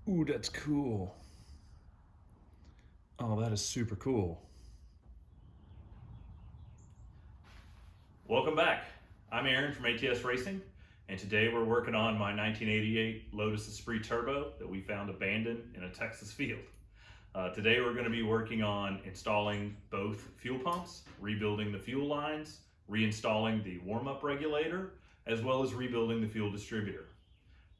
Ooh, that's cool. Oh, that is super cool. Welcome back. I'm Aaron from ATS Racing, and today we're working on my 1988 Lotus Esprit Turbo that we found abandoned in a Texas field. Today we're going to be working on installing both fuel pumps, rebuilding the fuel lines, reinstalling the warm-up regulator, as well as rebuilding the fuel distributor.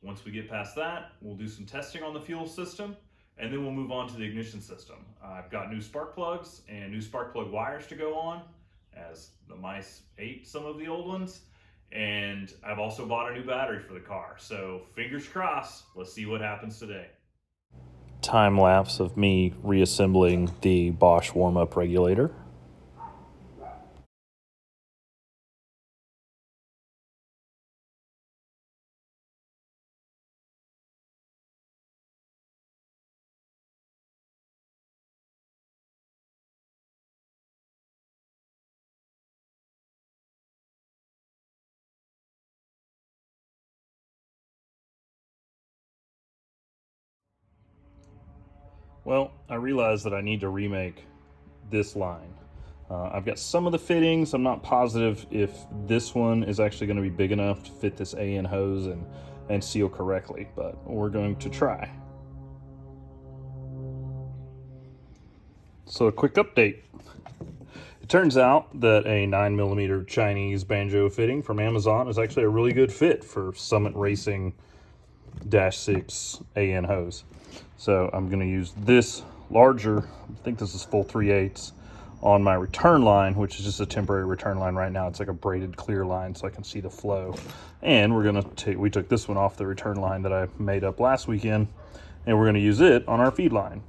Once we get past that, we'll do some testing on the fuel system, and then we'll move on to the ignition system. I've got new spark plugs and new spark plug wires to go on, as the mice ate some of the old ones. And I've also bought a new battery for the car. So fingers crossed, let's see what happens today. Time lapse of me reassembling the Bosch warm-up regulator. Well, I realized that I need to remake this line. I've got some of the fittings. I'm not positive if this one is actually going to be big enough to fit this AN hose and seal correctly, but we're going to try. So a quick update. It turns out that a 9mm Chinese banjo fitting from Amazon is actually a really good fit for Summit Racing -6 AN hose. So I'm going to use this larger, I think this is full 3/8, on my return line, which is just a temporary return line right now. It's like a braided clear line so I can see the flow. And we took this one off the return line that I made up last weekend, and we're going to use it on our feed line.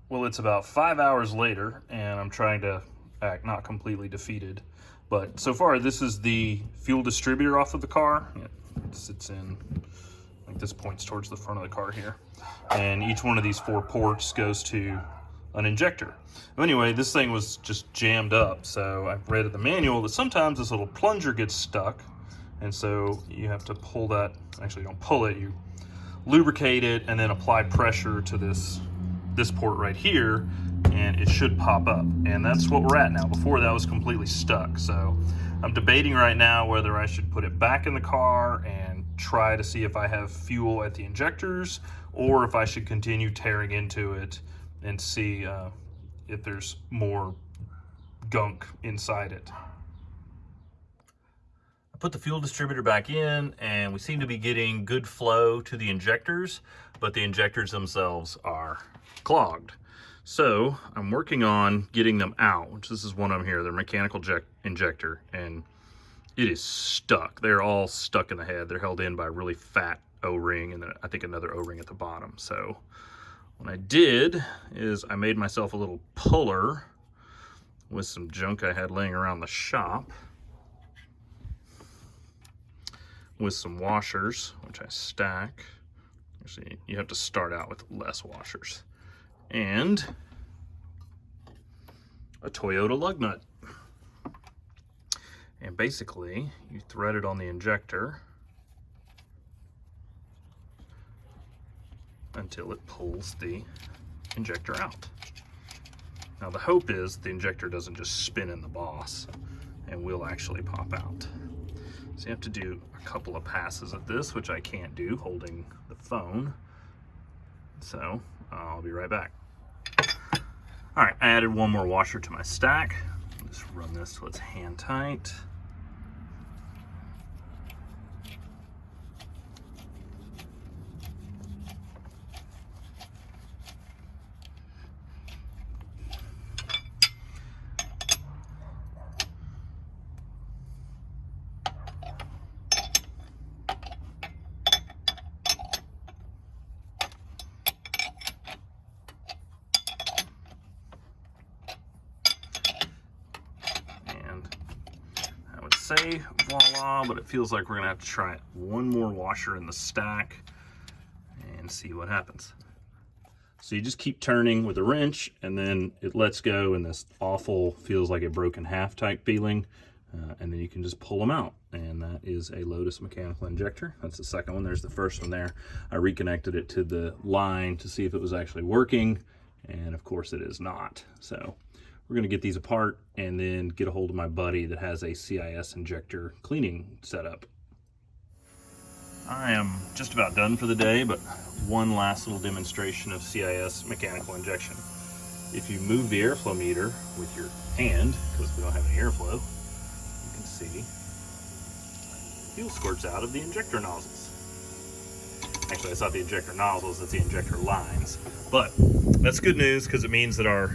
Well, it's about 5 hours later, and I'm trying to act not completely defeated. But so far, this is the fuel distributor off of the car. It sits in, like this points towards the front of the car here. And each one of these 4 ports goes to an injector. Anyway, this thing was just jammed up. So I've read in the manual that sometimes this little plunger gets stuck. And so you have to pull that, actually you don't pull it, you lubricate it and then apply pressure to this port right here, and it should pop up. And that's what we're at now. Before that was completely stuck. So I'm debating right now whether I should put it back in the car and try to see if I have fuel at the injectors, or if I should continue tearing into it and see if there's more gunk inside it. I put the fuel distributor back in, and we seem to be getting good flow to the injectors, but the injectors themselves are clogged. So I'm working on getting them out, which this is one of them here. They're mechanical injector, and it is stuck. They're all stuck in the head. They're held in by a really fat O-ring, and then I think another O-ring at the bottom. So what I did is I made myself a little puller with some junk I had laying around the shop, with some washers, which I stack. Actually, you have to start out with less washers. And a Toyota lug nut. And basically, you thread it on the injector until it pulls the injector out. Now the hope is the injector doesn't just spin in the boss and will actually pop out. So you have to do a couple of passes at this, which I can't do holding the phone. So I'll be right back. All right, I added one more washer to my stack. Just run this till it's hand tight. Say voila, but it feels like we're gonna have to try one more washer in the stack and see what happens. So you just keep turning with a wrench, and then it lets go, and this awful, feels like it broke in half type feeling and then you can just pull them out, and that is a Lotus mechanical injector. That's the second one. There's the first one there. I reconnected it to the line to see if it was actually working, and of course it is not. So we're going to get these apart and then get a hold of my buddy that has a CIS injector cleaning setup. I am just about done for the day, but one last little demonstration of CIS mechanical injection. If you move the airflow meter with your hand, because we don't have any airflow, you can see fuel squirts out of the injector nozzles. Actually, that's not the injector nozzles, that's the injector lines. But that's good news, because it means that our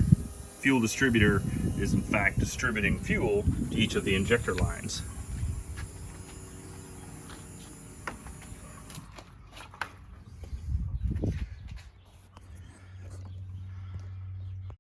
fuel distributor is in fact distributing fuel to each of the injector lines.